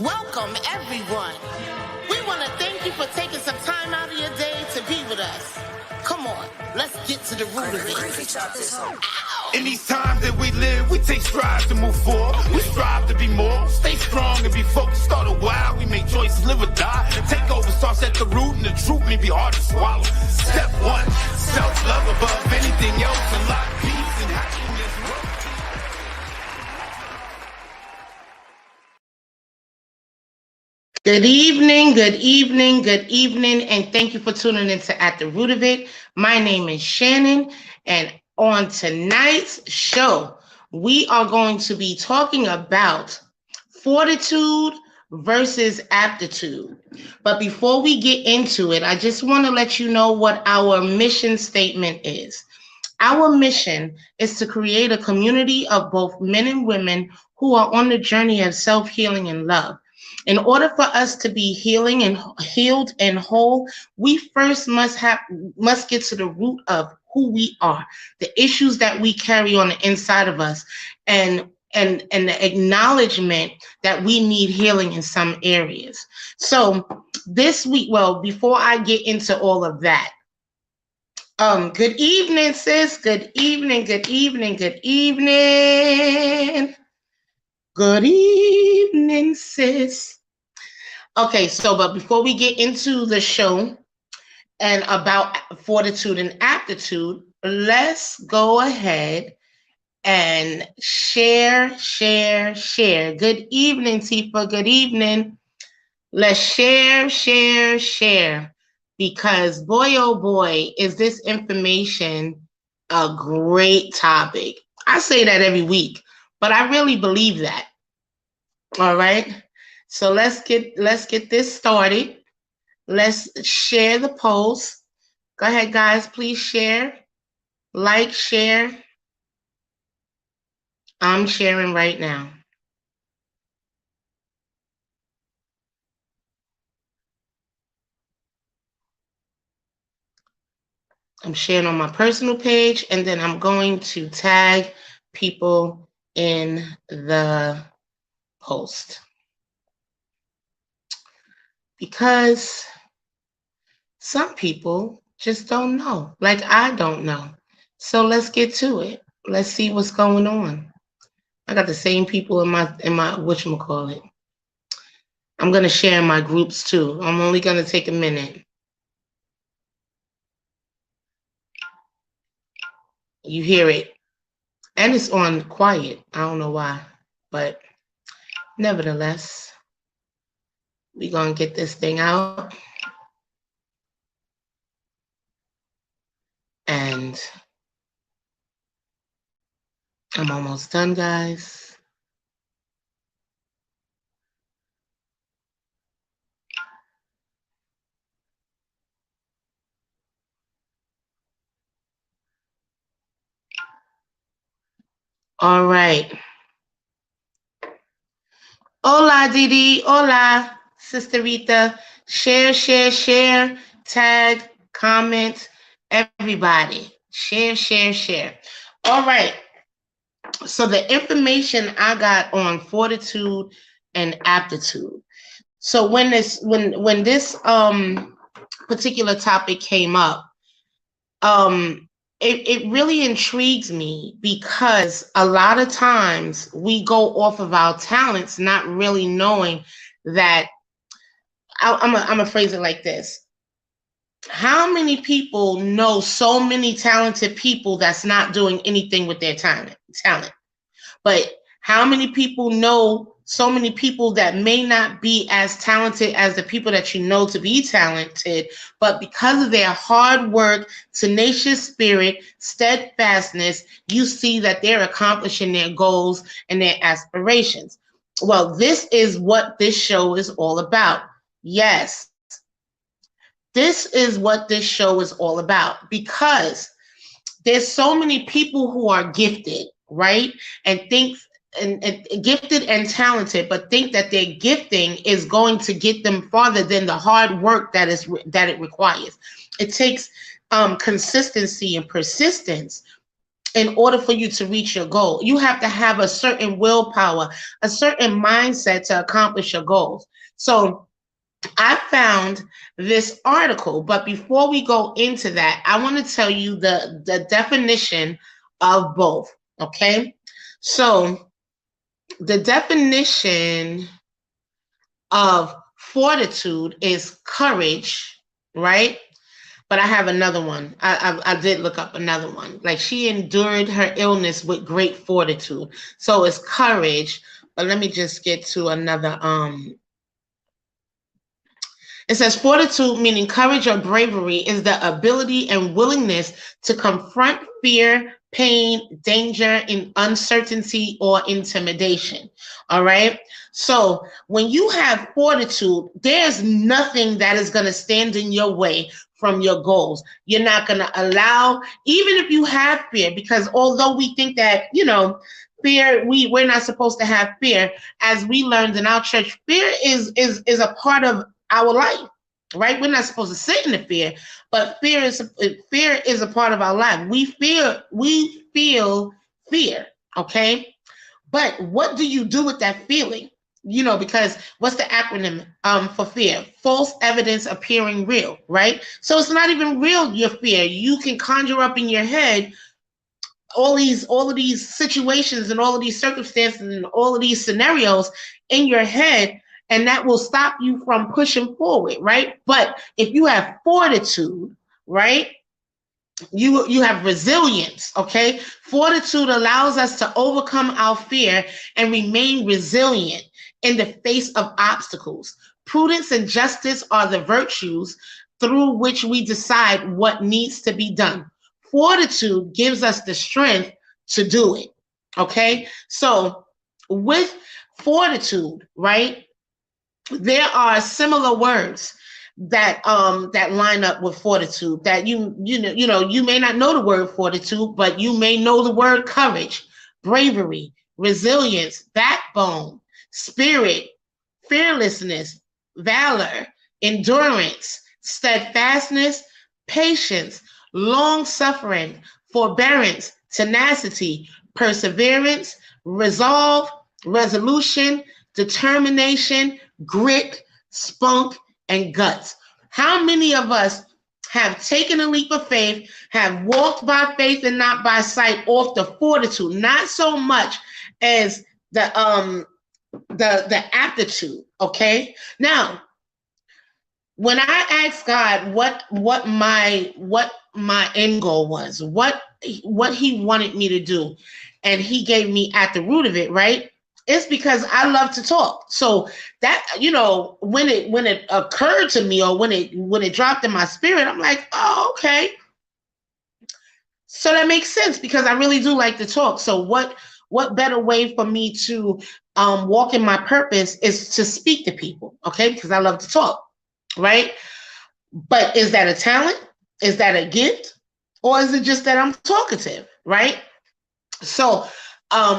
Welcome, everyone. We want to thank you for taking some time out of your day to be with us. Come on, let's get to the root of it. Ow. In these times that we live, we take strides to move forward. We strive to be more, stay strong and be focused. Start a while, we make choices, live or die. Take over starts at the root, and the truth may be hard to swallow. Step one, self-love above anything else. Unlock peace and happiness. Good evening, good evening, good evening, and thank you for tuning into At the Root of It. My name is Shannon, and on tonight's show, we are going to be talking about fortitude versus aptitude. But before we get into it, I just want to let you know what our mission statement is. Our mission is to create a community of both men and women who are on the journey of self-healing and love. In order for us to be healed and whole, we first must get to the root of who we are, the issues that we carry on the inside of us, and the acknowledgement that we need healing in some areas. So this week, well, before I get into all of that, good evening, sis. Good evening, good evening, good evening. Good evening, sis. Okay, but before we get into the show and about fortitude and aptitude, let's go ahead and share. Good evening, Tifa. Good evening. Let's share. Because boy, oh boy, is this information a great topic. I say that every week, but I really believe that. All right. So let's get this started. Let's share the post. Go ahead, guys. Please share. Like, share. I'm sharing right now. I'm sharing on my personal page, and then I'm going to tag people in the post. Because some people just don't know, like I don't know. So let's get to it. Let's see what's going on. I got the same people in my whatchamacallit. I'm gonna share in my groups too. I'm only gonna take a minute. You hear it. And it's on quiet. I don't know why, but nevertheless, we're gonna get this thing out. And I'm almost done, guys. All right. Hola, Didi. Hola, Sister Rita. Share. Tag, comment, everybody. Share. All right. So the information I got on fortitude and aptitude. So when this particular topic came up, it really intrigues me because a lot of times we go off of our talents, not really knowing that. I'm gonna phrase it like this. How many people know so many talented people that's not doing anything with their talent? But how many people know so many people that may not be as talented as the people that you know to be talented, but because of their hard work, tenacious spirit, steadfastness, you see that they're accomplishing their goals and their aspirations. Well, this is what this show is all about. Yes, this is what this show is all about, because there's so many people who are gifted, right? And gifted and talented, but think that their gifting is going to get them farther than the hard work that it requires. It takes consistency and persistence. in order for you to reach your goal. You have to have a certain willpower, a certain mindset to accomplish your goals. So I found this article, but before we go into that, I want to tell you the definition of both. Okay. So the definition of fortitude is courage, right? But I have another one. I did look up another one. Like, she endured her illness with great fortitude. So it's courage. But let me just get to another. It says fortitude, meaning courage or bravery, is the ability and willingness to confront fear, pain, danger, and uncertainty or intimidation. All right. So when you have fortitude, there's nothing that is going to stand in your way from your goals. You're not going to allow, even if you have fear, because although we think that, fear, we're not supposed to have fear, as we learned in our church, fear is a part of our life, right? We're not supposed to sit in the fear, but fear is a part of our life. We feel fear, okay? But what do you do with that feeling? Because what's the acronym for fear? False evidence appearing real, right? So it's not even real, your fear. You can conjure up in your head all of these situations and all of these circumstances and all of these scenarios in your head, and that will stop you from pushing forward, right? But if you have fortitude, right, you have resilience, okay? Fortitude allows us to overcome our fear and remain resilient in the face of obstacles. Prudence and justice are the virtues through which we decide what needs to be done. Fortitude gives us the strength to do it, okay? So with fortitude, right, there are similar words that line up with fortitude, that you may not know the word fortitude, but you may know the word courage, bravery, resilience, backbone, spirit, fearlessness, valor, endurance, steadfastness, patience, long suffering, forbearance, tenacity, perseverance, resolve, resolution, determination, grit, spunk, and guts. How many of us have taken a leap of faith, have walked by faith and not by sight, off the fortitude, not so much as the aptitude, okay? Now, when I asked God what my end goal was, what he wanted me to do, and he gave me at the root of it, right? It's because I love to talk. So that, when it occurred to me, or when it dropped in my spirit, I'm like, oh, okay. So that makes sense, because I really do like to talk. So what better way for me to walk in my purpose is to speak to people, okay? Because I love to talk, right? But is that a talent? Is that a gift? Or is it just that I'm talkative, right? So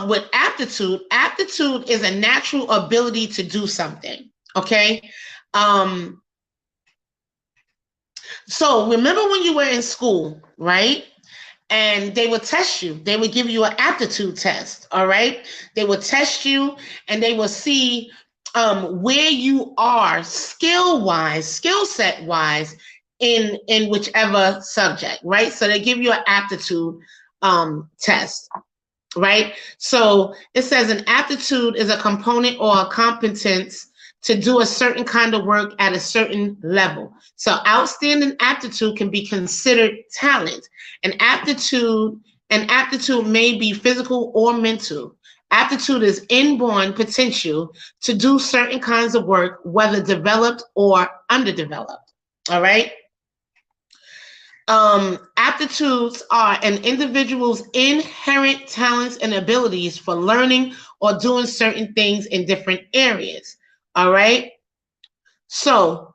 with aptitude is a natural ability to do something, okay? So remember when you were in school, right? And they would test you. They would give you an aptitude test, all right? They would test you, and they will see where you are skill set wise in whichever subject, right? So they give you an aptitude test, right? So it says an aptitude is a component or a competence to do a certain kind of work at a certain level. So outstanding aptitude can be considered talent. An aptitude may be physical or mental. Aptitude is inborn potential to do certain kinds of work, whether developed or underdeveloped. All right. Aptitudes are an individual's inherent talents and abilities for learning or doing certain things in different areas. All right. So,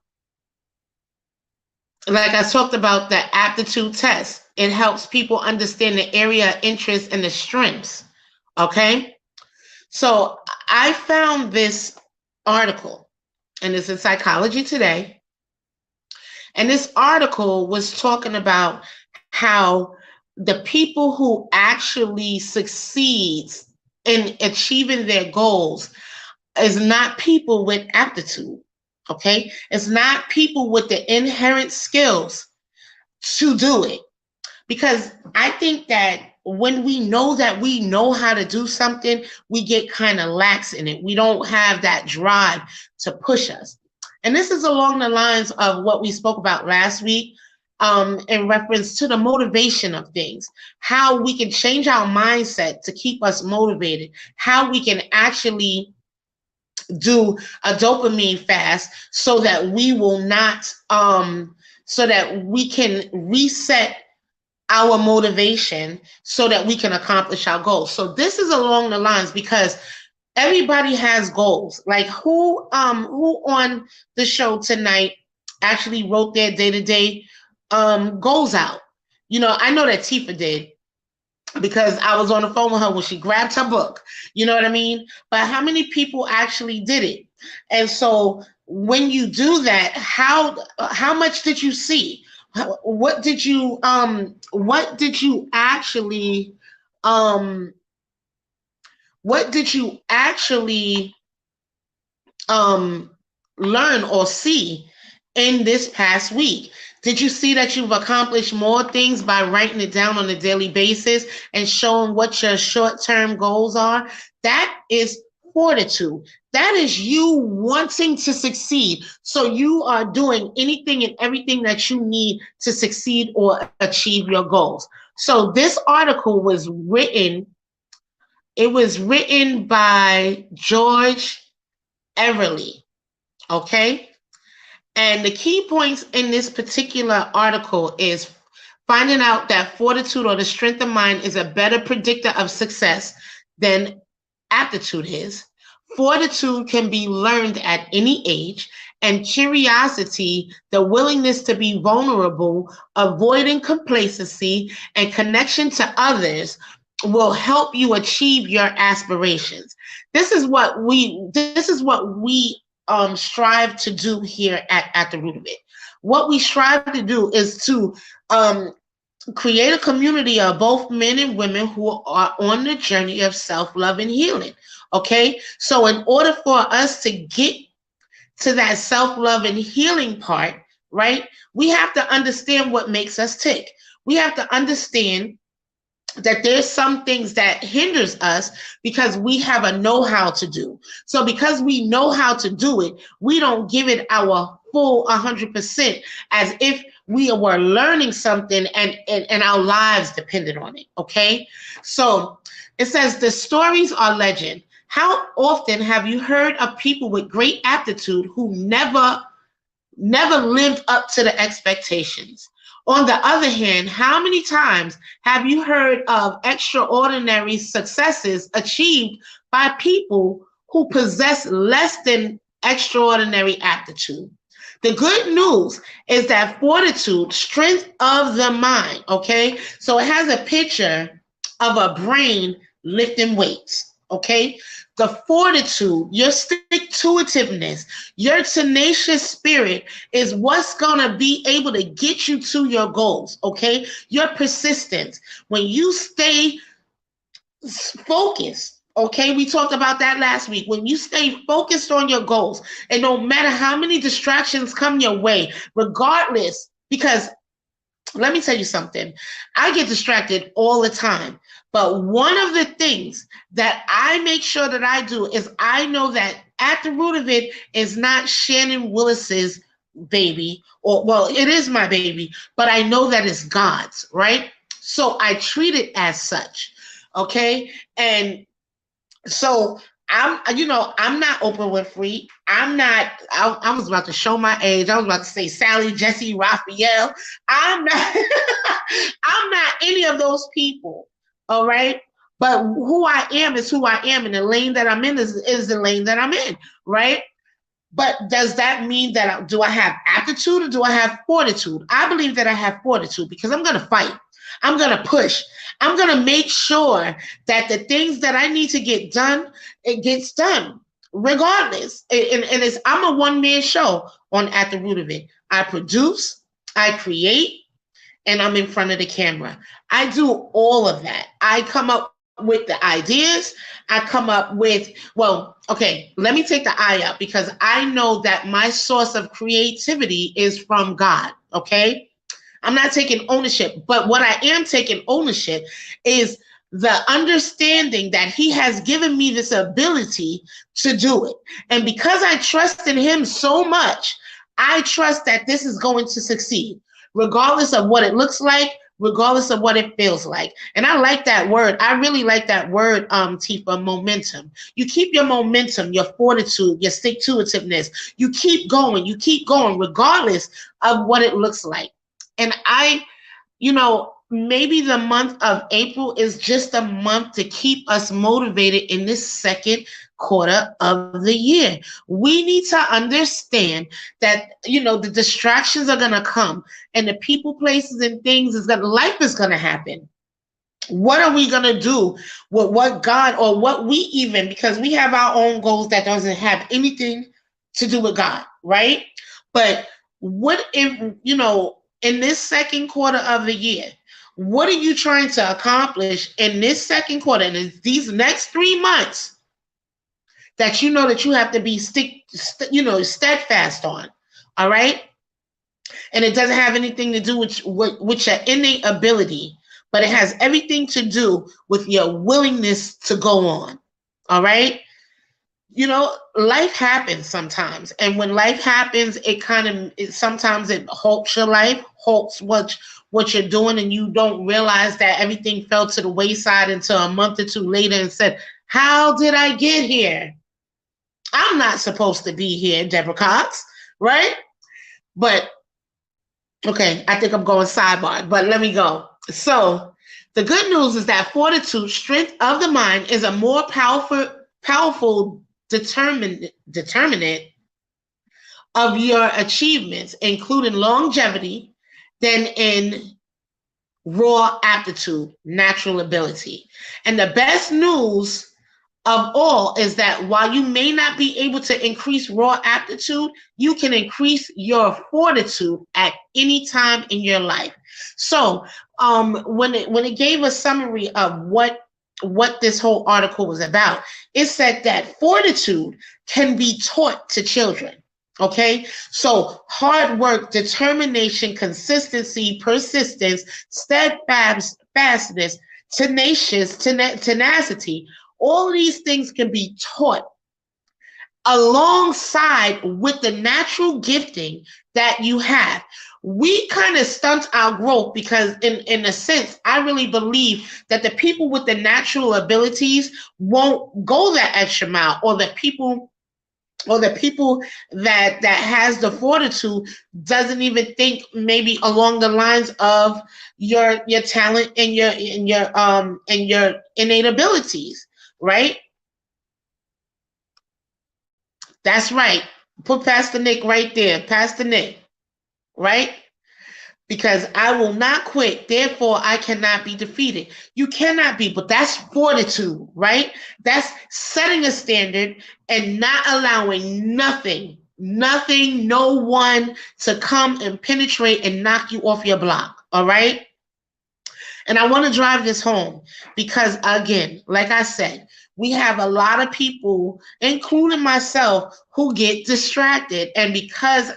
like I talked about the aptitude test, it helps people understand the area of interest and the strengths. Okay. So I found this article, and it's in Psychology Today. And this article was talking about how the people who actually succeeds in achieving their goals is not people with aptitude. Okay, it's not people with the inherent skills to do it. Because I think that when we know how to do something, we get kind of lax in it. We don't have that drive to push us. And this is along the lines of what we spoke about last week, in reference to the motivation of things, how we can change our mindset to keep us motivated, how we can actually do a dopamine fast so that we will not, so that we can reset our motivation so that we can accomplish our goals. So this is along the lines, because everybody has goals. Like who on the show tonight actually wrote their day-to-day goals out? You know, I know that Tifa did, because I was on the phone with her when she grabbed her book. You know what I mean? But how many people actually did it? And so when you do that, how much did you see? What did you actually learn or see in this past week? Did you see that you've accomplished more things by writing it down on a daily basis and showing what your short-term goals are? That is fortitude. That is you wanting to succeed. So you are doing anything and everything that you need to succeed or achieve your goals. So this article was written, it was written by George Everly, okay? And the key points in this particular article is finding out that fortitude, or the strength of mind, is a better predictor of success than aptitude is. Fortitude can be learned at any age, and curiosity, the willingness to be vulnerable, avoiding complacency, and connection to others will help you achieve your aspirations. This is what we strive to do here at the root of it. What we strive to do is to create a community of both men and women who are on the journey of self-love and healing. Okay, so in order for us to get to that self-love and healing part, right, we have to understand what makes us tick. We have to understand that there's some things that hinders us because we have a know-how to do. So because we know how to do it, we don't give it our full 100% as if we were learning something and our lives depended on it, okay? So it says the stories are legend. How often have you heard of people with great aptitude who never lived up to the expectations? On the other hand, how many times have you heard of extraordinary successes achieved by people who possess less than extraordinary aptitude? The good news is that fortitude, strength of the mind, okay? So it has a picture of a brain lifting weights, okay? The fortitude, your stick-to-itiveness, your tenacious spirit is what's going to be able to get you to your goals, okay? Your persistence. When you stay focused, okay? We talked about that last week. When you stay focused on your goals, and no matter how many distractions come your way, regardless, because let me tell you something. I get distracted all the time. But one of the things that I make sure that I do is I know that at the root of it is not Shannon Willis's baby, or, well, it is my baby, but I know that it's God's, right? So I treat it as such, okay? And so I'm not Oprah Winfrey. I was about to show my age. I was about to say Sally, Jesse, Raphael. I'm not, I'm not any of those people. All right. But who I am is who I am. And the lane that I'm in is the lane that I'm in. Right. But does that mean that do I have aptitude or do I have fortitude? I believe that I have fortitude because I'm going to fight. I'm going to push. I'm going to make sure that the things that I need to get done, it gets done regardless. And I'm a one-man show on At the Root of It. I produce, I create, and I'm in front of the camera. I do all of that. I come up with the ideas. I come up with, well, okay, let me take the I out, because I know that my source of creativity is from God, okay? I'm not taking ownership, but what I am taking ownership is the understanding that he has given me this ability to do it. And because I trust in him so much, I trust that this is going to succeed, regardless of what it looks like, regardless of what it feels like. And I like that word. I really like that word, Tifa, momentum. You keep your momentum, your fortitude, your stick-to-itiveness. You keep going, regardless of what it looks like. And maybe the month of April is just a month to keep us motivated in this second quarter of the year. We need to understand that, the distractions are going to come, and the people, places, and things life is going to happen. What are we going to do with what God, or what we even, because we have our own goals that doesn't have anything to do with God, right? But what if, in this second quarter of the year, what are you trying to accomplish in this second quarter, and these next 3 months, that that you have to be steadfast on? All right. And it doesn't have anything to do with your innate ability, but it has everything to do with your willingness to go on. All right. Life happens sometimes. And when life happens, sometimes it halts your life, halts what you're doing, and you don't realize that everything fell to the wayside until a month or two later and said, how did I get here? I'm not supposed to be here, Deborah Cox, right? But, okay, I think I'm going sidebar, but let me go. So the good news is that fortitude, strength of the mind, is a more powerful determinant of your achievements, including longevity, than in raw aptitude, natural ability. And the best news of all is that while you may not be able to increase raw aptitude, you can increase your fortitude at any time in your life. So when it gave a summary of what this whole article was about, it said that fortitude can be taught to children. Okay, so hard work, determination, consistency, persistence, steadfastness, tenacity, all of these things can be taught alongside with the natural gifting that you have. We kind of stunt our growth because in a sense, I really believe that the people with the natural abilities won't go that extra mile, or the people that has the fortitude doesn't even think maybe along the lines of your talent and your innate abilities, right? That's right. Put Pastor Nick right there. Pastor Nick, right? Because I will not quit, therefore I cannot be defeated. You cannot be, but that's fortitude, right? That's setting a standard and not allowing nothing, no one to come and penetrate and knock you off your block, all right? And I want to drive this home because, again, like I said, we have a lot of people, including myself, who get distracted. And because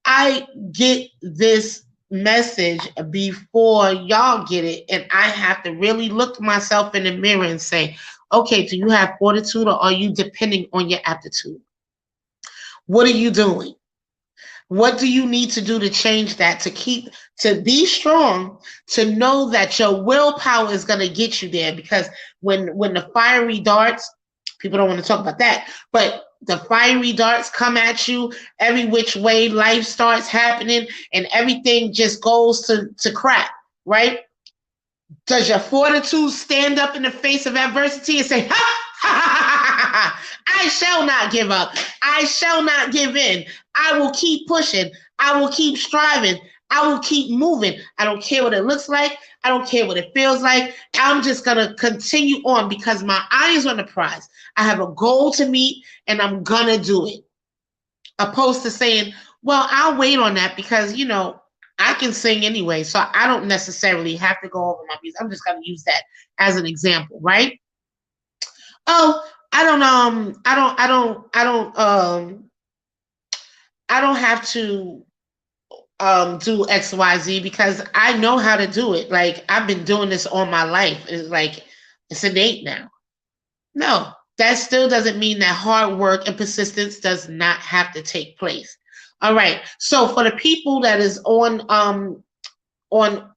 I get this message before y'all get it, and I have to really look myself in the mirror and say, okay, do you have fortitude, or are you depending on your aptitude? What are you doing? What do you need to do to change that, to be strong, to know that your willpower is going to get you there? Because when the fiery darts, people don't want to talk about that, but the fiery darts come at you every which way, life starts happening and everything just goes to crap, right? Does your fortitude stand up in the face of adversity and say, ha, ha, ha, ha, I shall not give up. I shall not give in. I will keep pushing. I will keep striving. I will keep moving. I don't care what it looks like. I don't care what it feels like. I'm just going to continue on because my eye is on the prize. I have a goal to meet and I'm going to do it. Opposed to saying, well, I'll wait on that because, I can sing anyway, so I don't necessarily have to go over my beats. I'm just gonna use that as an example, right? Oh, I don't have to do XYZ because I know how to do it. Like I've been doing this all my life. It's like it's innate now. No, that still doesn't mean that hard work and persistence does not have to take place. All right. So for the people that is on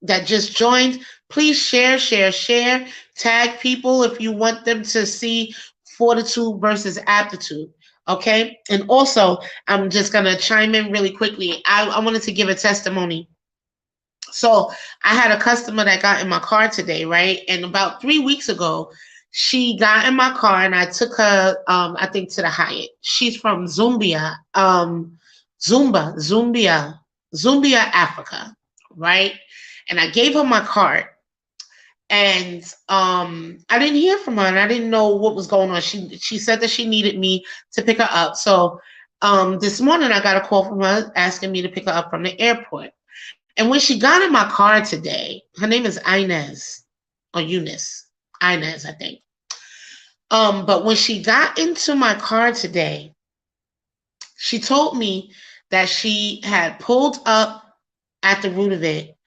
that just joined, please share, share, share. Tag people if you want them to see Fortitude versus Aptitude. Okay. And also, I'm just gonna chime in really quickly. I wanted to give a testimony. So I had a customer that got in my car today, right? And about 3 weeks ago, she got in my car and I took her, I think, to the Hyatt. She's from Zumbia, Africa, right? And I gave her my card. And I didn't hear from her and I didn't know what was going on. She said that she needed me to pick her up. So this morning I got a call from her asking me to pick her up from the airport. And when she got in my car today, her name is Inez or Eunice. Inez, I think. But when she got into my car today, she told me that she had pulled up at the root of it,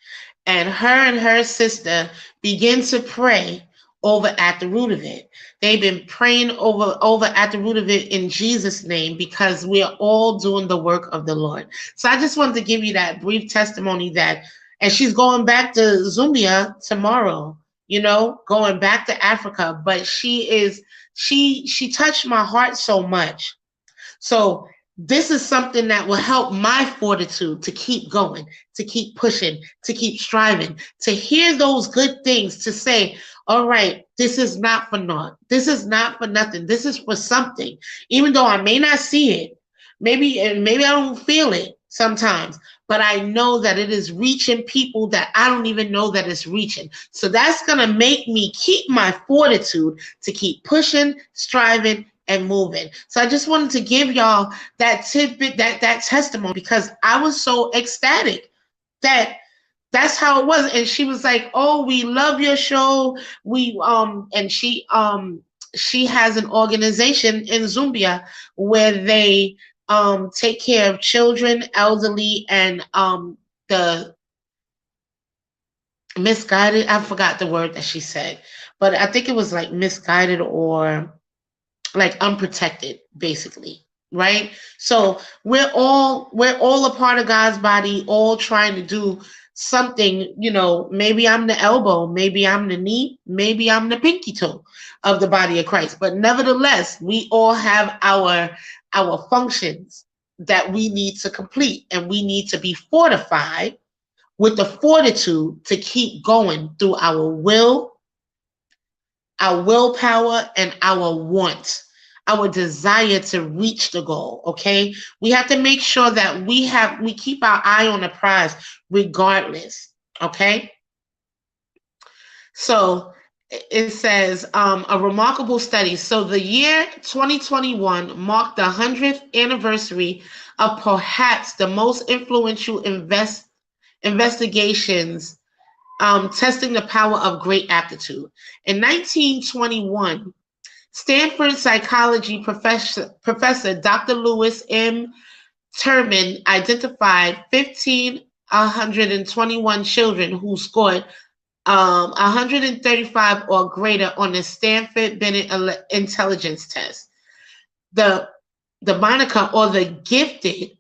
and her sister began to pray over at the root of it. They've been praying over at the root of it in Jesus' name because we are all doing the work of the Lord. So I just wanted to give you that brief testimony that, and she's going back to Zambia tomorrow, going back to Africa, but she touched my heart so much. So this is something that will help my fortitude to keep going, to keep pushing, to keep striving, to hear those good things, to say, all right, this is not for naught. This is not for nothing. This is for something. Even though I may not see it, maybe I don't feel it sometimes, but I know that it is reaching people that I don't even know that it's reaching. So that's going to make me keep my fortitude to keep pushing, striving, and moving. So I just wanted to give y'all that tidbit, that testimony, because I was so ecstatic that that's how it was. And she was like, "Oh, we love your show." And she has an organization in Zambia where they take care of children, elderly, and the misguided. I forgot the word that she said, but I think it was like misguided or like unprotected, basically, right? So we're all a part of God's body, all trying to do something. Maybe I'm the elbow, maybe I'm the knee, maybe I'm the pinky toe of the body of Christ, but nevertheless we all have our functions that we need to complete, and we need to be fortified with the fortitude to keep going through our willpower, and our want, our desire to reach the goal. Okay, we have to make sure that we keep our eye on the prize regardless. Okay, so it says a remarkable study. So the year 2021 marked the 100th anniversary of perhaps the most influential investigations testing the power of great aptitude. In 1921, Stanford psychology professor Dr. Lewis M. Terman identified 1,521 children who scored 135 or greater on the Stanford Binet intelligence test. The moniker, or the gifted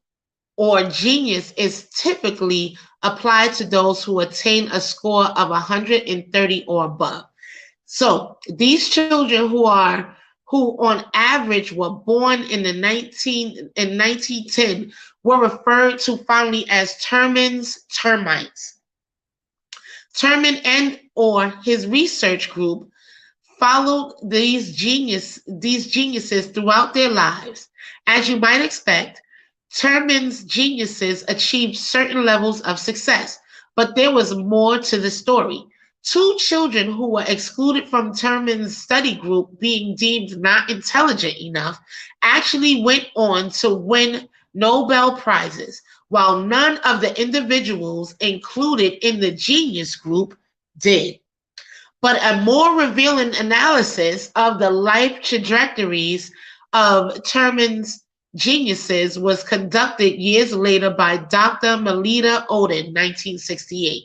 or genius, is typically applied to those who attain a score of 130 or above. So these children who on average were born in 1910 were referred to fondly as Terman's termites. Terman and or his research group followed these geniuses throughout their lives. As you might expect, Terman's geniuses achieved certain levels of success, but there was more to the story. 2 children who were excluded from Terman's study group, being deemed not intelligent enough, actually went on to win Nobel Prizes. while none of the individuals included in the genius group did. But a more revealing analysis of the life trajectories of Terman's geniuses was conducted years later by Dr. Melita Oden, 1968.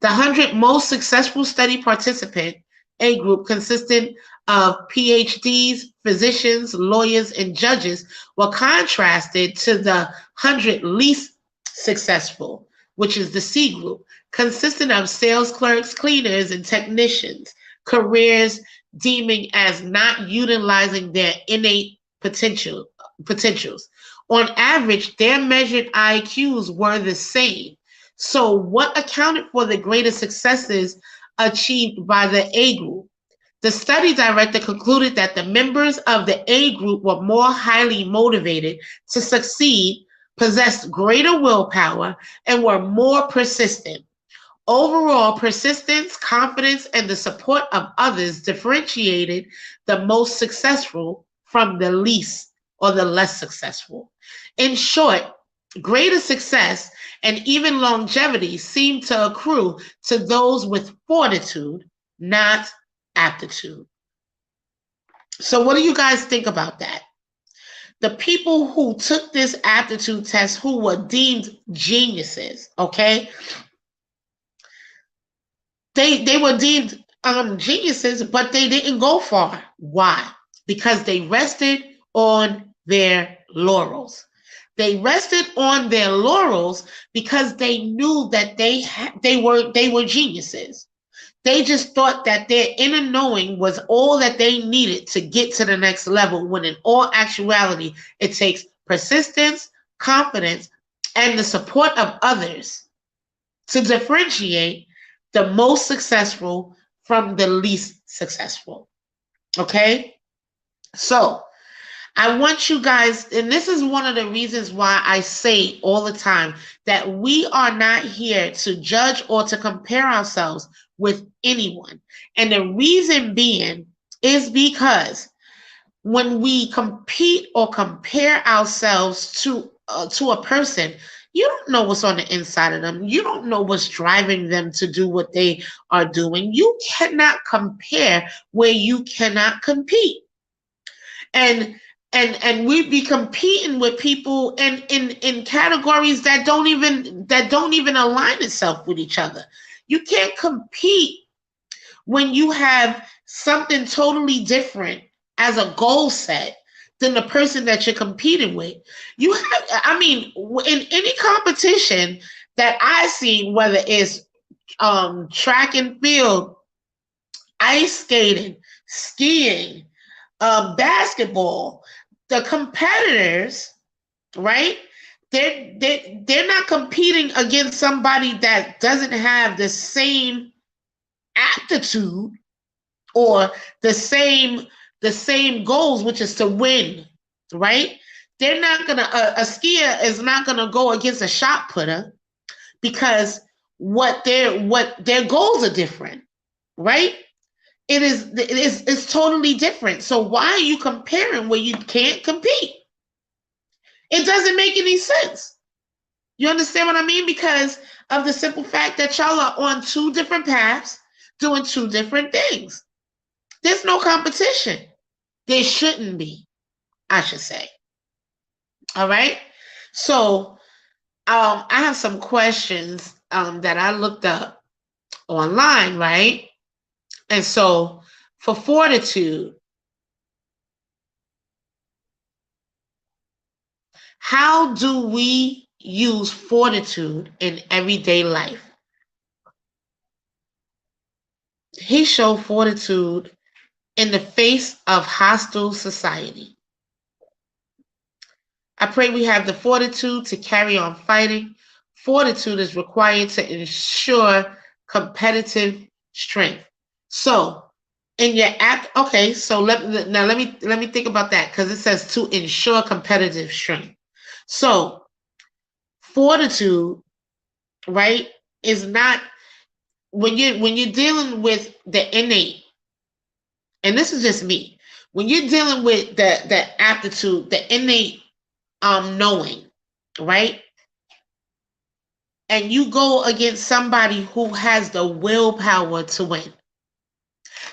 The 100 most successful study participant, A group consisting of PhDs, physicians, lawyers, and judges, were contrasted to the 100 least successful, which is the C group, consisting of sales clerks, cleaners, and technicians, careers deeming as not utilizing their innate potentials. On average, their measured IQs were the same. So what accounted for the greater successes achieved by the A group? The study director concluded that the members of the A group were more highly motivated to succeed, possessed greater willpower, and were more persistent. Overall, persistence, confidence, and the support of others differentiated the most successful from the least or the less successful. In short, greater success and even longevity seem to accrue to those with fortitude, not aptitude. So what do you guys think about that? The people who took this aptitude test who were deemed geniuses, okay? They were deemed geniuses, but they didn't go far. Why? Because they rested on their laurels. They rested on their laurels because they knew that they were geniuses. They just thought that their inner knowing was all that they needed to get to the next level, when in all actuality, it takes persistence, confidence, and the support of others to differentiate the most successful from the least successful. Okay? So, I want you guys, and this is one of the reasons why I say all the time that we are not here to judge or to compare ourselves with anyone. And the reason being is because when we compete or compare ourselves to a person, you don't know what's on the inside of them. You don't know what's driving them to do what they are doing. You cannot compare where you cannot compete. And we'd be competing with people in categories that don't even align itself with each other. You can't compete when you have something totally different as a goal set than the person that you're competing with. You have, I mean, in any competition that I've seen, whether it's track and field, ice skating, skiing, basketball, the competitors, right? They're not competing against somebody that doesn't have the same aptitude or the same goals, which is to win, right? They're not gonna a skier is not gonna go against a shot putter because what their goals are different, right? It's totally different. So why are you comparing where you can't compete? It doesn't make any sense. You understand what I mean? Because of the simple fact that y'all are on two different paths, doing two different things. There's no competition. There shouldn't be, I should say. All right. So I have some questions that I looked up online, right? And so for fortitude, how do we use fortitude in everyday life? He showed fortitude in the face of hostile society. I pray we have the fortitude to carry on fighting. Fortitude is required to ensure competitive strength. So, in your app, okay. So let me think about that, because it says to ensure competitive strength. So, fortitude, right, is not when you're dealing with the innate. And this is just me. When you're dealing with the aptitude, the innate knowing, right? and you go against somebody who has the willpower to win.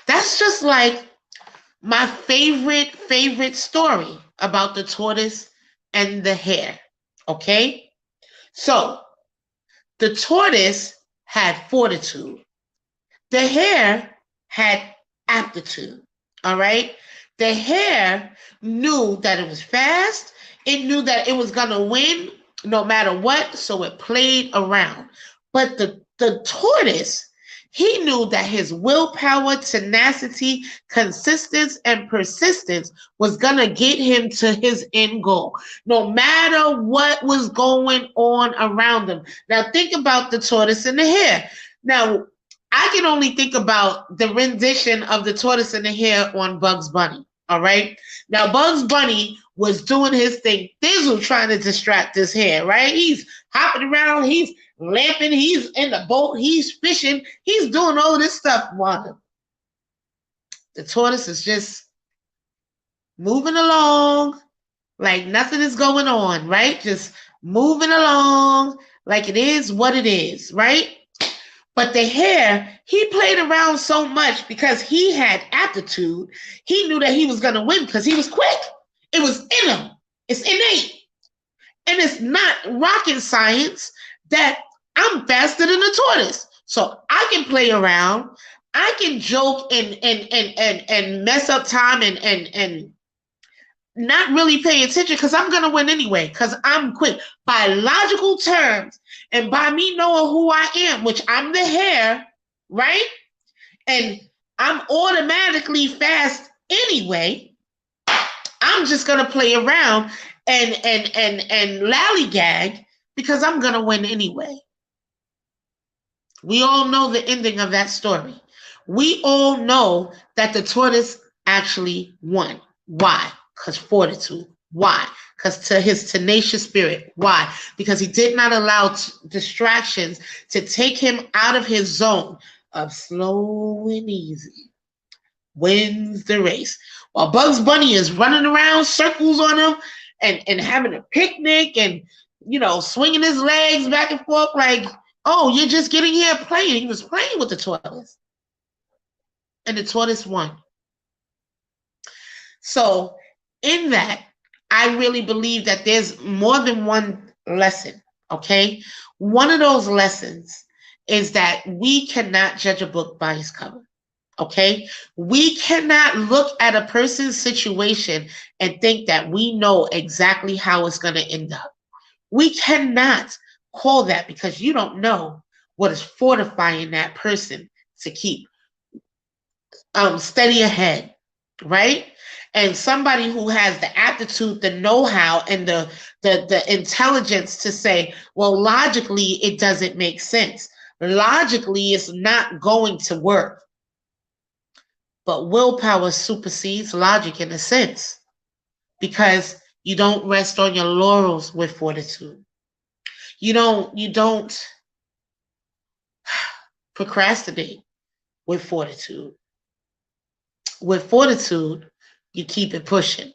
That's just like my favorite story about the tortoise and the hare. Okay? So, the tortoise had fortitude. The hare had aptitude. All right? The hare knew that it was fast. It knew that it was going to win no matter what, so it played around. But the tortoise, he knew that his willpower, tenacity, consistency, and persistence was going to get him to his end goal, no matter what was going on around him. Now, think about the tortoise and the hare. Now, I can only think about the rendition of the tortoise and the hare on Bugs Bunny. All right. Now, Bugs Bunny was doing his thing. Thizzle trying to distract this hare, right? He's hopping around. He's lamping. He's in the boat. He's fishing. He's doing all this stuff. While the tortoise is just moving along like nothing is going on, right? Just moving along like it is what it is, right? But the hare, he played around so much because he had aptitude. He knew that he was going to win because he was quick. It was in him. It's innate. And it's not rocket science that I'm faster than the tortoise. So I can play around. I can joke and mess up time and not really pay attention because I'm going to win anyway because I'm quick. By logical terms and by me knowing who I am, which I'm the hare, right? And I'm automatically fast anyway. I'm just going to play around and lollygag because I'm going to win anyway. We all know the ending of that story. We all know that the tortoise actually won. Why? Because fortitude. Why? Because to his tenacious spirit. Why? Because he did not allow distractions to take him out of his zone of slow and easy. Wins the race. While Bugs Bunny is running around circles on him and having a picnic and, you know, swinging his legs back and forth like, oh, you're just getting here playing. He was playing with the tortoise. And the tortoise won. So, in that, I really believe that there's more than one lesson, okay? One of those lessons is that we cannot judge a book by its cover, okay? We cannot look at a person's situation and think that we know exactly how it's going to end up. We cannot call that because you don't know what is fortifying that person to keep steady ahead, right? And somebody who has the aptitude, the know-how, and the intelligence to say, well, logically, it doesn't make sense. Logically, it's not going to work. But willpower supersedes logic in a sense because you don't rest on your laurels with fortitude. You don't procrastinate with fortitude. With fortitude, you keep it pushing.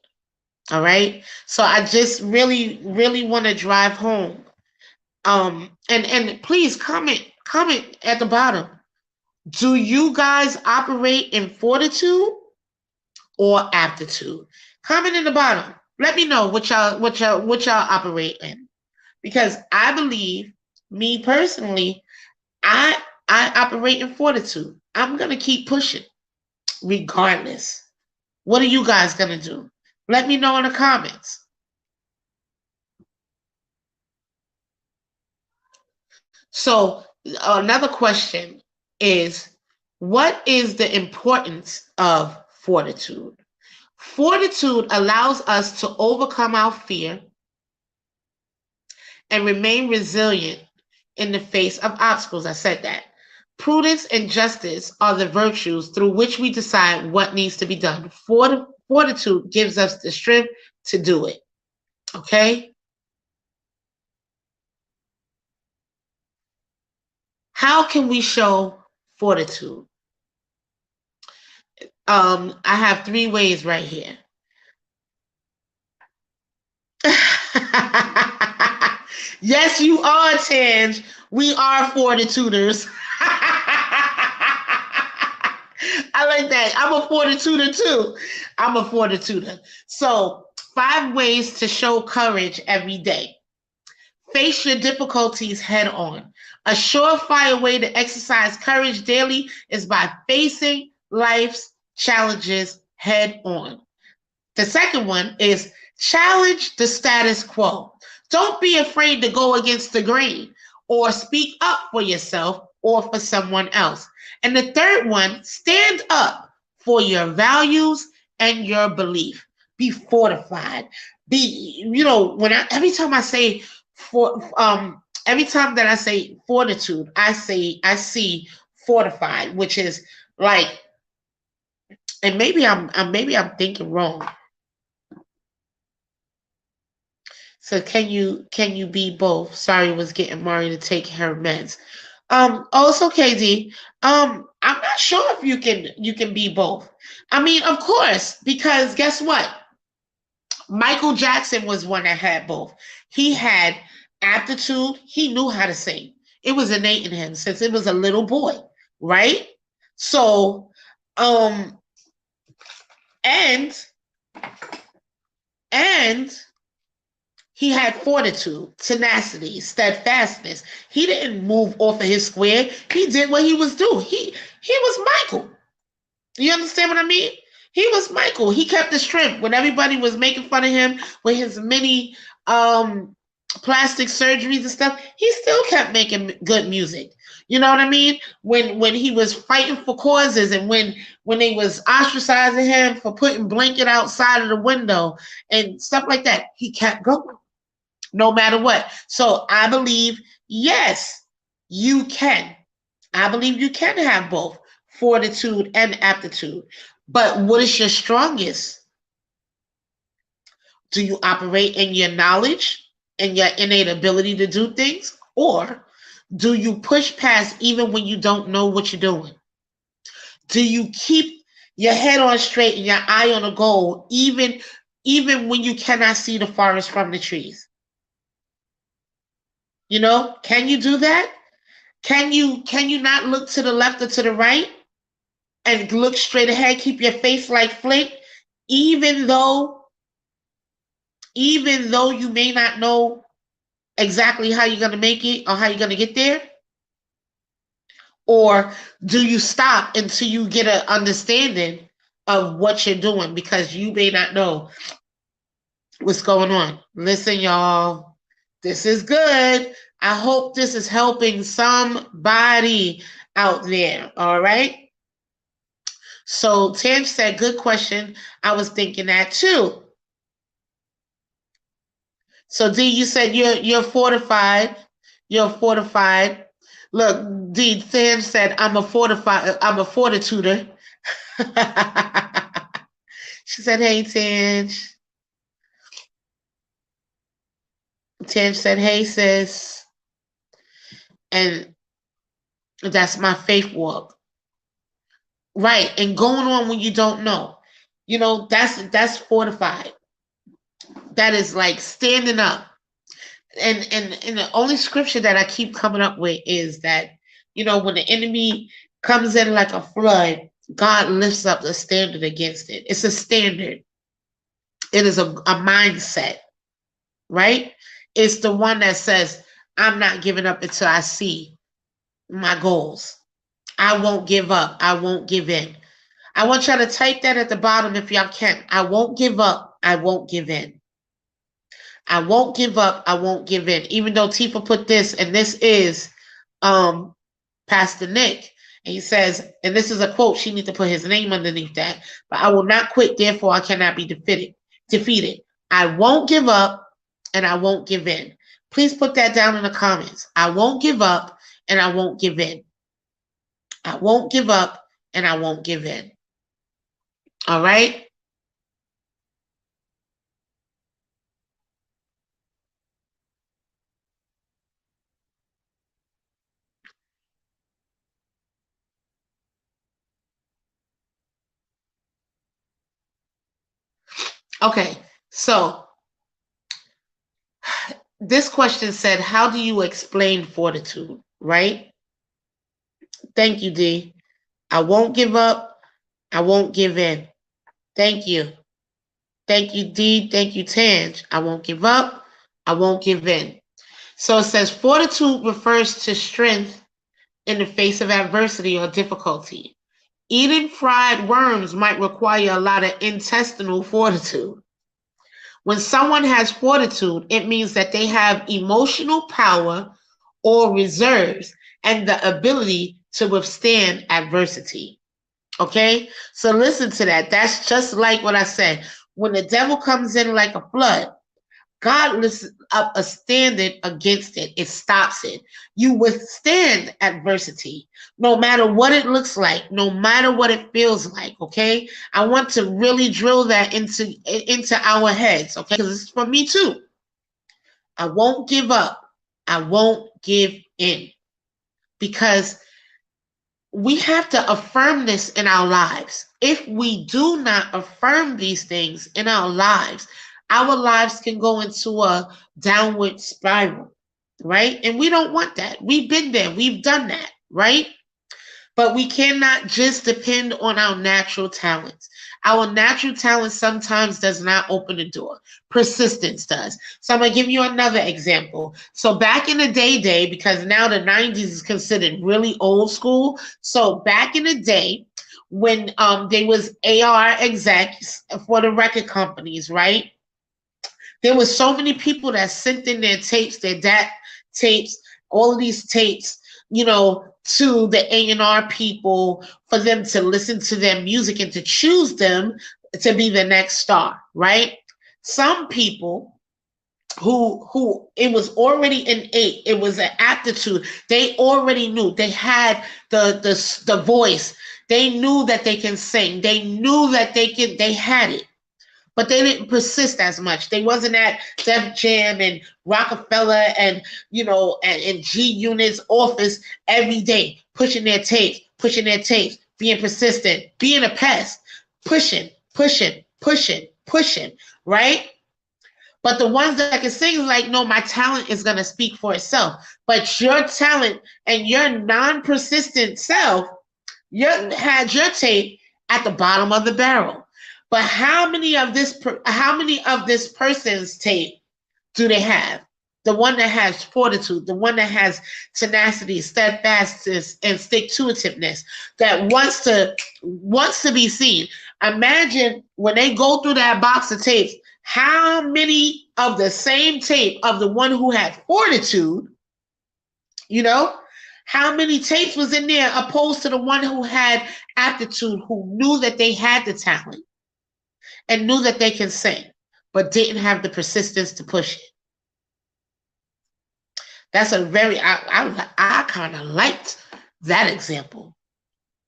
All right. So I just really want to drive home. And please comment at the bottom. Do you guys operate in fortitude or aptitude? Comment in the bottom. Let me know what y'all operate in. Because I believe, me personally, I operate in fortitude. I'm gonna keep pushing, regardless. What are you guys going to do? Let me know in the comments. So another question is, what is the importance of fortitude? Fortitude allows us to overcome our fear and remain resilient in the face of obstacles. I said that. Prudence and justice are the virtues through which we decide what needs to be done. Fortitude gives us the strength to do it. Okay? How can we show fortitude? I have 3 ways right here. Yes, you are, Tange. We are fortituders. I like that. I'm a fortituder too. I'm a fortituder. So, 5 ways to show courage every day. Face your difficulties head on. A surefire way to exercise courage daily is by facing life's challenges head on. The second one is challenge the status quo. Don't be afraid to go against the grain or speak up for yourself or for someone else. And the third one, stand up for your values and your belief. Be fortified. Be, every time I say every time that I say fortitude, I see fortified, which is like, and maybe I'm thinking wrong. So can you be both? Sorry, was getting Mari to take her meds. Oh, it's okay, D. I'm not sure if you can be both. I mean, of course, because guess what? Michael Jackson was one that had both. He had aptitude. He knew how to sing. It was innate in him since it was a little boy, right? So, and and he had fortitude, tenacity, steadfastness. He didn't move off of his square. He did what he was doing. He was Michael. You understand what I mean? He was Michael. He kept the strength when everybody was making fun of him with his many plastic surgeries and stuff. He still kept making good music. You know what I mean? When he was fighting for causes and when they was ostracizing him for putting blanket outside of the window and stuff like that, he kept going no matter what. So I believe, yes, you can. I believe you can have both fortitude and aptitude. But what is your strongest? Do you operate in your knowledge and your innate ability to do things? Or do you push past even when you don't know what you're doing? Do you keep your head on straight and your eye on a goal, even when you cannot see the forest from the trees? Can you do that? Can you not look to the left or to the right and look straight ahead, keep your face like flint, even though you may not know exactly how you're going to make it or how you're going to get there? Or do you stop until you get an understanding of what you're doing because you may not know what's going on? Listen, y'all, this is good. I hope this is helping somebody out there. All right. So Tam said, good question. I was thinking that too. So D, you said you're fortified. You're fortified. Look, D, Tam said, I'm a fortituder. She said, hey, Tange. Tange said, hey, sis. And that's my faith walk. Right. And going on when you don't know. That's fortified. That is like standing up. And the only scripture that I keep coming up with is that, when the enemy comes in like a flood, God lifts up the standard against it. It's a standard. It is a mindset, right? It's the one that says, I'm not giving up until I see my goals. I won't give up. I won't give in. I want y'all to type that at the bottom if y'all can. I won't give up. I won't give in. I won't give up. I won't give in. Even though Tifa put this, and this is Pastor Nick, and he says, and this is a quote, she needs to put his name underneath that, but I will not quit, therefore I cannot be defeated. I won't give up and I won't give in. Please put that down in the comments. I won't give up and I won't give in. I won't give up and I won't give in. All right? Okay, so this question said, how do you explain fortitude, right? Thank you, D. I won't give up. I won't give in. Thank you. Thank you, D. Thank you, Tange. I won't give up. I won't give in. So it says fortitude refers to strength in the face of adversity or difficulty. Eating fried worms might require a lot of intestinal fortitude. When someone has fortitude, it means that they have emotional power or reserves and the ability to withstand adversity. Okay? So listen to that. That's just like what I said. When the devil comes in like a flood, God lifts up a standard against it. It stops it. You withstand adversity, no matter what it looks like, no matter what it feels like, okay? I want to really drill that into our heads, okay? Because it's for me too. I won't give up. I won't give in. Because we have to affirm this in our lives. If we do not affirm these things in our lives can go into a downward spiral, right? And we don't want that. We've been there. We've done that, right? But we cannot just depend on our natural talents. Our natural talent sometimes does not open the door. Persistence does. So I'm going to give you another example. So back in the day, because now the 90s is considered really old school. So back in the day, when there was AR execs for the record companies, right? There was so many people that sent in their tapes, their DAT tapes, all of these tapes, you know, to the A&R people for them to listen to their music and to choose them to be the next star, right? Some people who it was already innate, it was an aptitude. They already knew, they had the voice. They knew that they can sing. They knew that they had it. But they didn't persist as much. They wasn't at Def Jam and Rockefeller and, you know, and G Unit's office every day, pushing their tapes, being persistent, being a pest, pushing, right? But the ones that can sing is like, no, my talent is going to speak for itself. But your talent and your non-persistent self, had your tape at the bottom of the barrel. But how many of this person's tape do they have? The one that has fortitude, the one that has tenacity, steadfastness, and stick-to-itiveness, that wants to be seen. Imagine when they go through that box of tapes, how many of the same tape of the one who had fortitude, you know, how many tapes was in there opposed to the one who had aptitude, who knew that they had the talent and knew that they can sing, but didn't have the persistence to push it. That's a very, I kind of liked that example,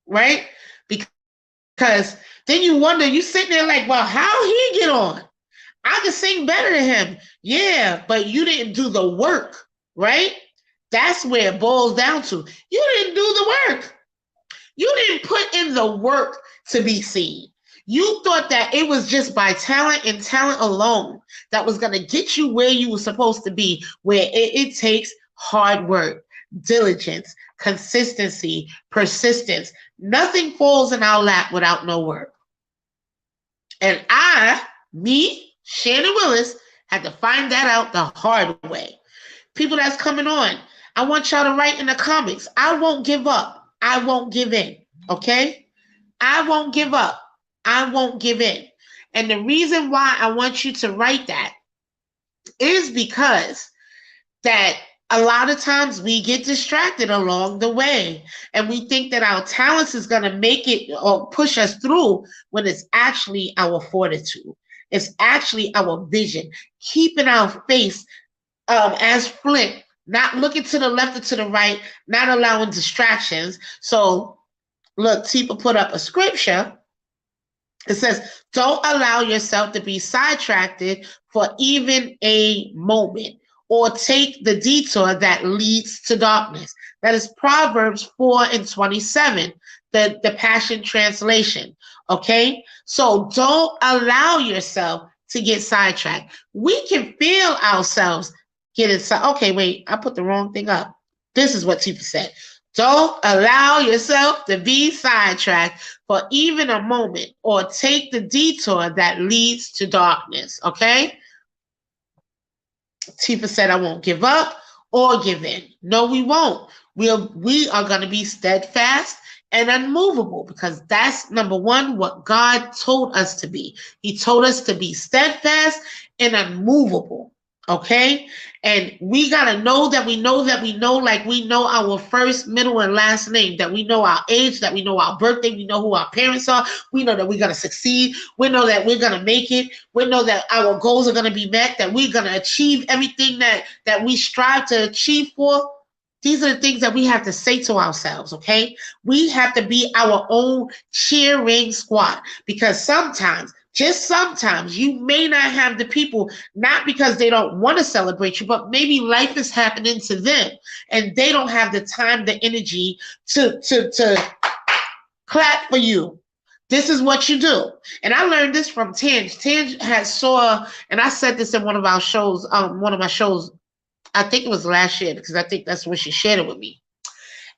right? Because then you wonder, you sitting there like, well, how he get on? I can sing better than him. Yeah, but you didn't do the work, right? That's where it boils down to. You didn't do the work. You didn't put in the work to be seen. You thought that it was just by talent and talent alone that was going to get you where you were supposed to be, where it takes hard work, diligence, consistency, persistence. Nothing falls in our lap without no work. And Shannon Willis, had to find that out the hard way. People that's coming on, I want y'all to write in the comments, I won't give up. I won't give in. Okay? I won't give up. I won't give in. And the reason why I want you to write that is because that a lot of times we get distracted along the way and we think that our talents is going to make it or push us through when it's actually our fortitude. It's actually our vision, keeping our face as flint, not looking to the left or to the right, not allowing distractions. So look, Tifa put up a scripture. It says, don't allow yourself to be sidetracked for even a moment, or take the detour that leads to darkness. That is Proverbs 4:27, the Passion Translation. Okay? So don't allow yourself to get sidetracked. We can feel ourselves get inside. Okay, wait, I put the wrong thing up. This is what Tifa said. Don't allow yourself to be sidetracked for even a moment or take the detour that leads to darkness, okay? Tifa said, I won't give up or give in. No, we won't. We are going to be steadfast and unmovable, because that's number one, what God told us to be. He told us to be steadfast and unmovable. Okay. And we got to know that we know that we know, like we know our first, middle, and last name, that we know our age, that we know our birthday, we know who our parents are. We know that we're going to succeed. We know that we're going to make it. We know that our goals are going to be met, that we're going to achieve everything that we strive to achieve for. These are the things that we have to say to ourselves, okay? We have to be our own cheering squad, because sometimes, just sometimes, you may not have the people, not because they don't want to celebrate you, but maybe life is happening to them and they don't have the time, the energy to clap for you. This is what you do. And I learned this from Tange. Tange and I said this in one of my shows, I think it was last year, because I think that's when she shared it with me.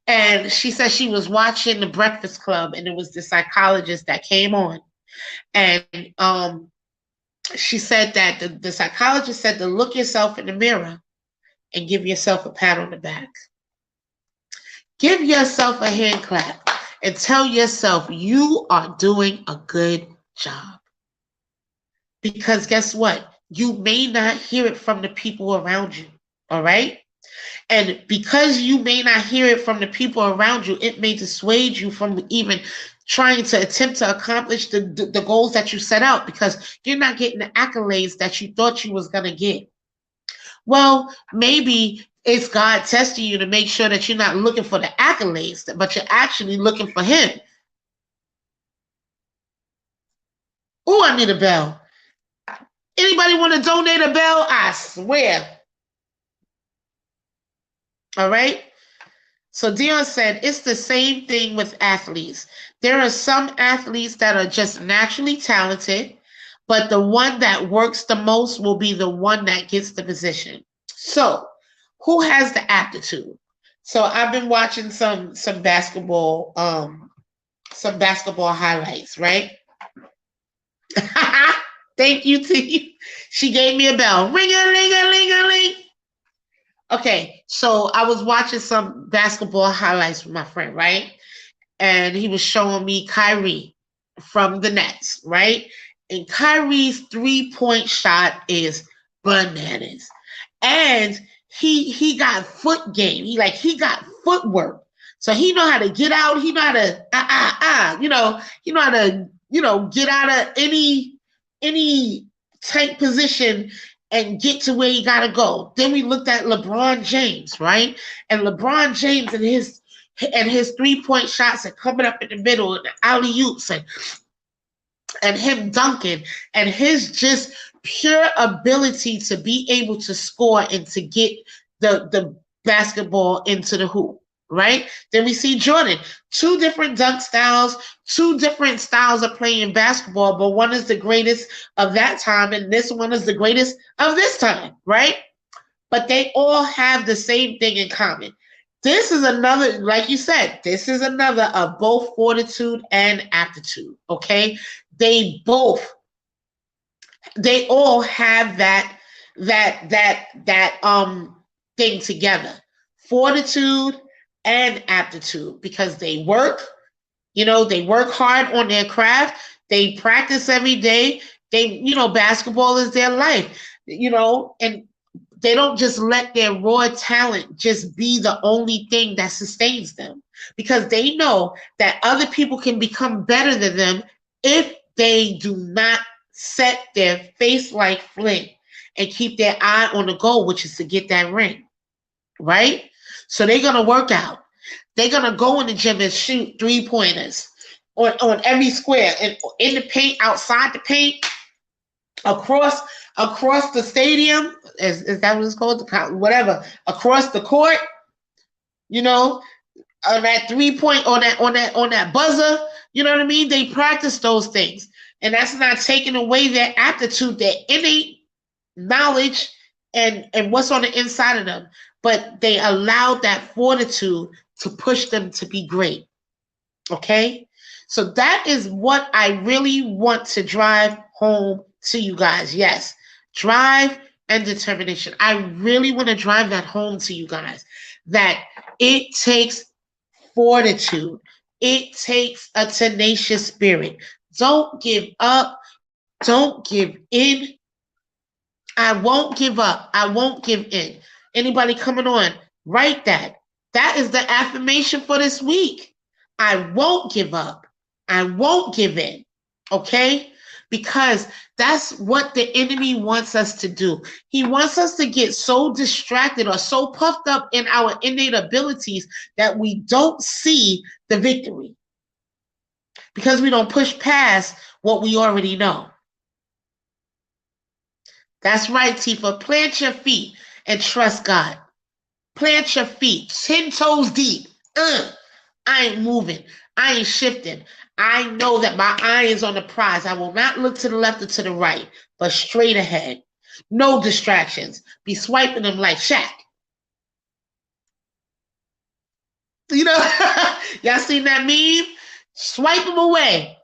And she said she was watching The Breakfast Club, and it was the psychologist that came on. And she said that the psychologist said to look yourself in the mirror and give yourself a pat on the back. Give yourself a hand clap and tell yourself you are doing a good job. Because guess what? You may not hear it from the people around you. All right. And because you may not hear it from the people around you, it may dissuade you from even trying to attempt to accomplish the goals that you set out, because you're not getting the accolades that you thought you was going to get. Well, maybe it's God testing you to make sure that you're not looking for the accolades, but you're actually looking for him. Oh, I need a bell. Anybody want to donate a bell? I swear. All right. So Dion said, it's the same thing with athletes. There are some athletes that are just naturally talented, but the one that works the most will be the one that gets the position. So who has the aptitude? So I've been watching some basketball highlights, right? Thank you, T. She gave me a bell. Ring-a-ling-a-ling-a-ling. Okay, so I was watching some basketball highlights with my friend, right? And he was showing me Kyrie from the Nets, right? And Kyrie's three-point shot is bananas. And he got foot game. He got footwork. So he know how to get out. He know how to he know how to, get out of any tight position and get to where you gotta go. Then we looked at LeBron James, right? And LeBron James and his three-point shots are coming up in the middle, and the alley-oops and him dunking, and his just pure ability to be able to score and to get the basketball into the hoop, right? Then we see Jordan, two different dunk styles, two different styles of playing basketball, but one is the greatest of that time, and this one is the greatest of this time, right? But they all have the same thing in common. This is another, like you said, this is another of both fortitude and aptitude, okay? They all have that thing together. Fortitude and aptitude, because they work hard on their craft. They practice every day. Basketball is their life, and they don't just let their raw talent just be the only thing that sustains them, because they know that other people can become better than them if they do not set their face like flint and keep their eye on the goal, which is to get that ring, right? So they're going to work out. They're going to go in the gym and shoot three-pointers on every square, and in the paint, outside the paint, across the stadium, is that what it's called? Whatever, across the court, on that three-point, on that buzzer, you know what I mean? They practice those things. And that's not taking away their aptitude, their innate knowledge and what's on the inside of them, but they allowed that fortitude to push them to be great. Okay? So that is what I really want to drive home to you guys. Yes, drive and determination. I really want to drive that home to you guys, that it takes fortitude. It takes a tenacious spirit. Don't give up. Don't give in. I won't give up. I won't give in. Anybody coming on, write that. That is the affirmation for this week. I won't give up. I won't give in. Okay? Because that's what the enemy wants us to do. He wants us to get so distracted or so puffed up in our innate abilities that we don't see the victory. Because we don't push past what we already know. That's right, Tifa. Plant your feet and trust God. Plant your feet 10 toes deep. I ain't moving. I ain't shifting. I know that my eye is on the prize. I will not look to the left or to the right, but straight ahead. No distractions. Be swiping them like Shaq. You know, y'all seen that meme? Swipe them away.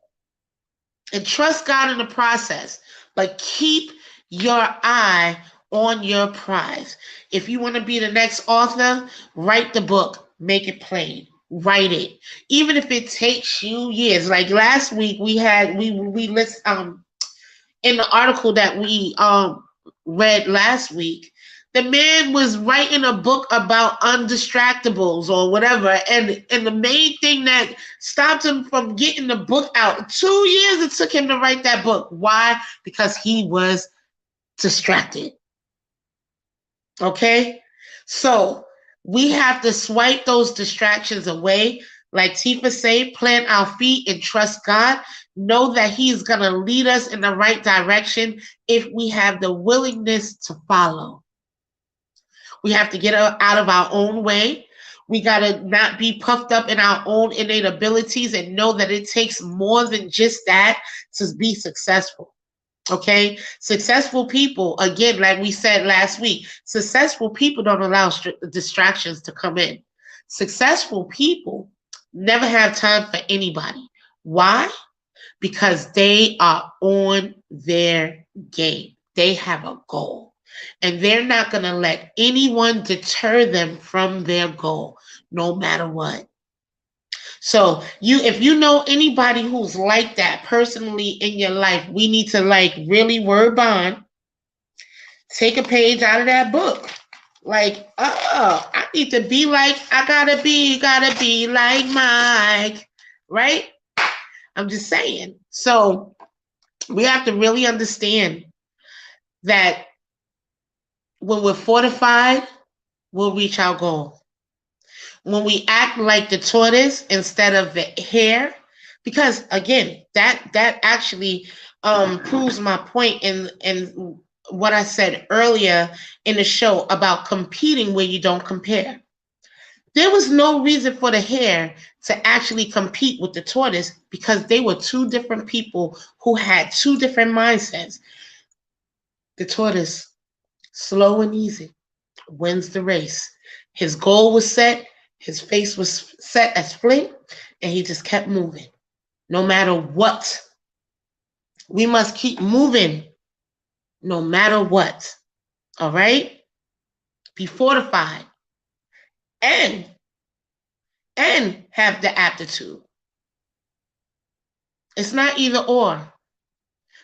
And trust God in the process. But keep your eye on your prize. If you want to be the next author, write the book. Make it plain. Write it. Even if it takes you years. Like last week, we list in the article that we read last week, the man was writing a book about undistractables or whatever, and the main thing that stopped him from getting the book out, 2 years it took him to write that book. Why? Because he was distracted. Okay? So we have to swipe those distractions away. Like Tifa say, plant our feet and trust God. Know that He's going to lead us in the right direction if we have the willingness to follow. We have to get out of our own way. We got to not be puffed up in our own innate abilities and know that it takes more than just that to be successful. Okay? Successful people, again, like we said last week, successful people don't allow distractions to come in. Successful people never have time for anybody. Why? Because they are on their game. They have a goal. And they're not going to let anyone deter them from their goal, no matter what. So if you know anybody who's like that personally in your life, we need to really word bond, take a page out of that book. I need to be like, I gotta be like Mike, right? I'm just saying. So we have to really understand that when we're fortified, we'll reach our goal. When we act like the tortoise instead of the hare, because again, that actually proves my point in what I said earlier in the show about competing where you don't compare. There was no reason for the hare to actually compete with the tortoise because they were two different people who had two different mindsets. The tortoise, slow and easy, wins the race. His goal was set. His face was set as flint, and he just kept moving. No matter what. We must keep moving no matter what. All right? Be fortified. And have the aptitude. It's not either or.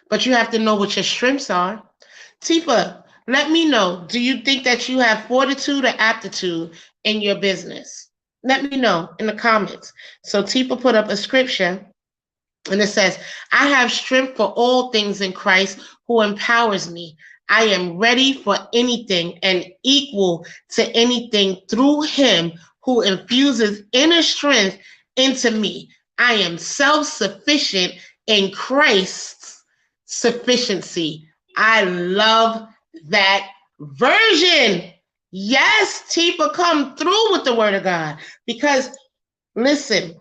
But you have to know what your strengths are. Tifa, let me know. Do you think that you have fortitude or aptitude in your business? Let me know in the comments. So Tifa put up a scripture, and it says, I have strength for all things in Christ who empowers me. I am ready for anything and equal to anything through Him who infuses inner strength into me. I am self-sufficient in Christ's sufficiency. I love that version. Yes, Tifa, come through with the word of God. Because, listen,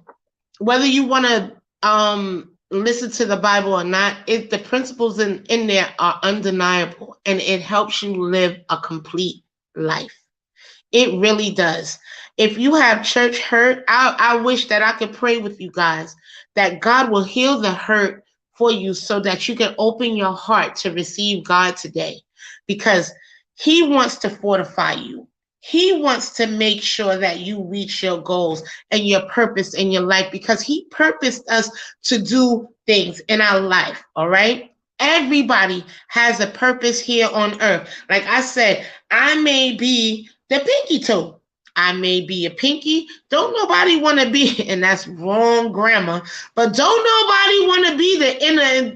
whether you want to listen to the Bible or not, the principles in there are undeniable, and it helps you live a complete life. It really does. If you have church hurt, I wish that I could pray with you guys that God will heal the hurt for you so that you can open your heart to receive God today, because He wants to fortify you. He wants to make sure that you reach your goals and your purpose in your life, because He purposed us to do things in our life. All right. Everybody has a purpose here on earth. Like I said, I may be the pinky toe. I may be a pinky. Don't nobody want to be, and that's wrong grammar, but don't nobody want to be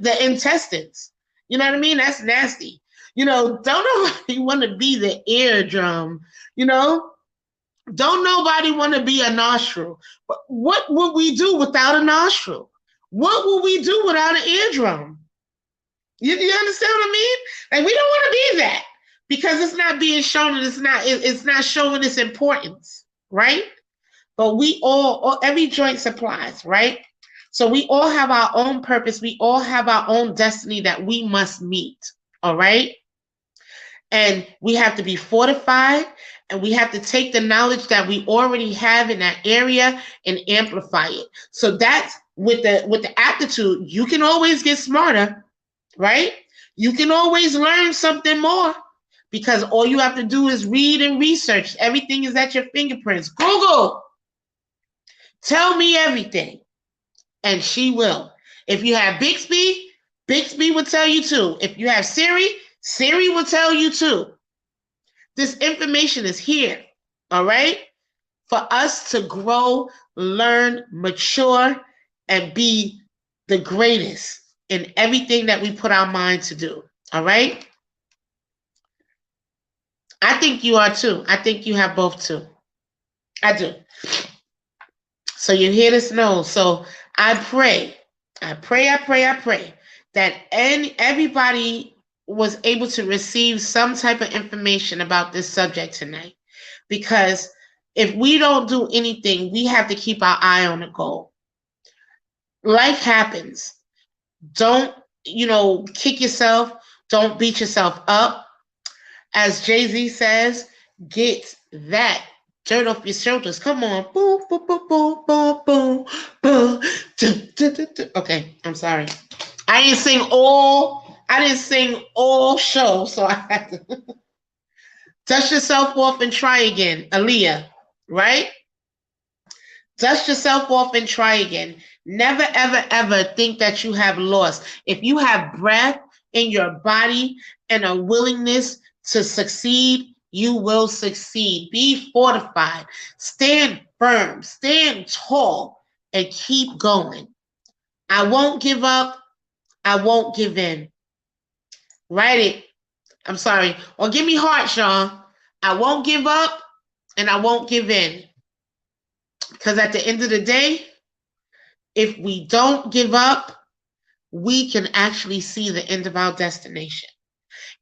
the intestines. You know what I mean? That's nasty. Don't nobody want to be the eardrum. Don't nobody want to be a nostril. But what would we do without a nostril? What would we do without an eardrum? You understand what I mean? Like, we don't want to be that, because it's not being shown, and it's not showing its importance, right? But we all every joint supplies, right? So we all have our own purpose. We all have our own destiny that we must meet, all right? And we have to be fortified, and we have to take the knowledge that we already have in that area and amplify it. So that's with the aptitude, you can always get smarter, right? You can always learn something more, because all you have to do is read and research. Everything is at your fingerprints. Google, tell me everything, and she will. If you have Bixby, Bixby will tell you too. If you have Siri, Siri will tell you too. This information is here, all right? For us to grow, learn, mature, and be the greatest in everything that we put our mind to do, all right? I think you are too. I think you have both too. I do. So you hear this? No. So I pray that everybody was able to receive some type of information about this subject tonight. Because if we don't do anything, we have to keep our eye on the goal. Life happens. Don't, kick yourself. Don't beat yourself up. As Jay-Z says, get that dirt off your shoulders. Come on. Boom, boom, boom, boom, boom, boom, boom. Okay, I'm sorry. I didn't sing all show, so I had to dust yourself off and try again. Aaliyah, right? Dust yourself off and try again. Never, ever, ever think that you have lost. If you have breath in your body and a willingness to succeed, you will succeed. Be fortified. Stand firm. Stand tall and keep going. I won't give up. I won't give in. Write it. I'm sorry. Or give me heart, Sean. I won't give up and I won't give in. Because at the end of the day, if we don't give up, we can actually see the end of our destination.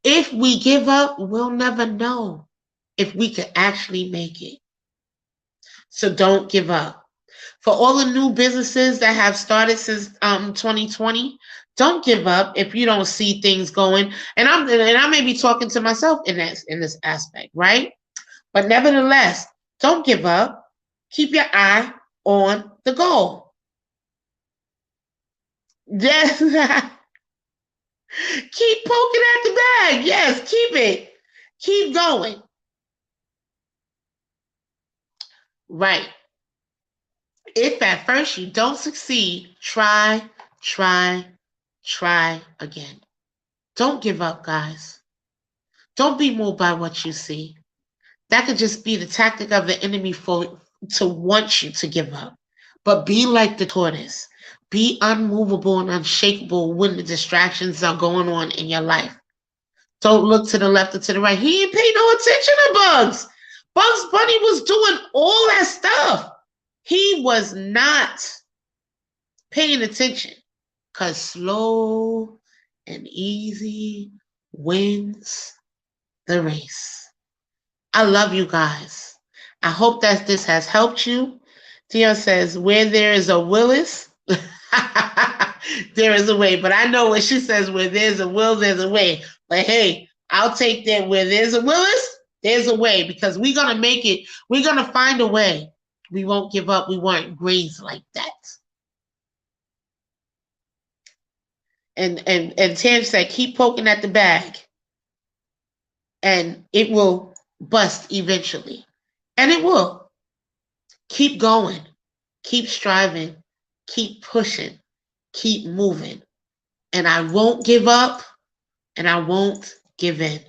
If we give up, we'll never know if we could actually make it. So don't give up. For all the new businesses that have started since 2020, don't give up if you don't see things going. And I may be talking to myself in this aspect, right? But nevertheless, don't give up. Keep your eye on the goal. Yes. Keep poking at the bag. Yes, keep it. Keep going. Right. If at first you don't succeed, try again. Don't give up, guys. Don't be moved by what you see. That could just be the tactic of the enemy to want you to give up. But be like the tortoise. Be unmovable and unshakable when the distractions are going on in your life. Don't look to the left or to the right. He didn't pay no attention to Bugs. Bugs Bunny was doing all that stuff. He was not paying attention, because slow and easy wins the race. I love you guys. I hope that this has helped you. Dion says, where there is a Willis, There is a way. But I know when she says where there's a will, there's a way. But hey, I'll take that. Where there's a Willis, there's a way, because we're going to make it. We're going to find a way. We won't give up. We weren't raised like that. And Tam said, keep poking at the bag and it will bust eventually. And it will. Keep going. Keep striving. Keep pushing. Keep moving. And I won't give up and I won't give in.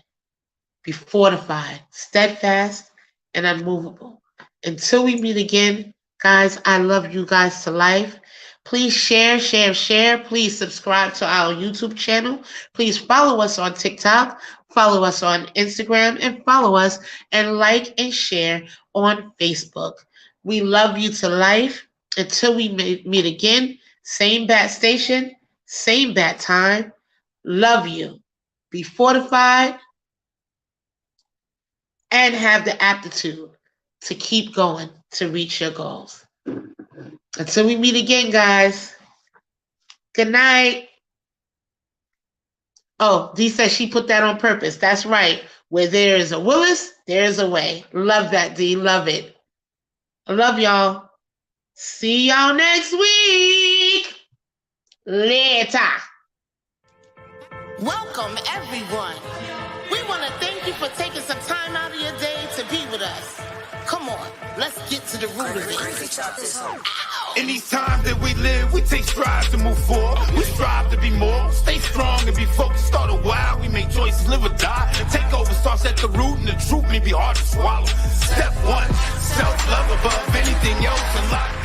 Be fortified, steadfast, and unmovable. Until we meet again, guys, I love you guys to life. Please share. Please subscribe to our YouTube channel. Please follow us on TikTok, follow us on Instagram, and follow us and like and share on Facebook. We love you to life. Until we meet again, same bat station, same bat time. Love you. Be fortified and have the aptitude to keep going to reach your goals. Until we meet again, guys. Good night. Oh, Dee says she put that on purpose. That's right. Where there is a Willis, there is a way. Love that, Dee. Love it. I love y'all. See y'all next week. Later. Welcome, everyone. We want to thank you for taking some time out of your day to be with us. Come on, let's get to the root of it. In these times that we live, we take strides to move forward. We strive to be more, stay strong and be focused. Start a while, we make choices, live or die. Take over starts at the root, and the truth may be hard to swallow. Step one, self-love above anything else in life.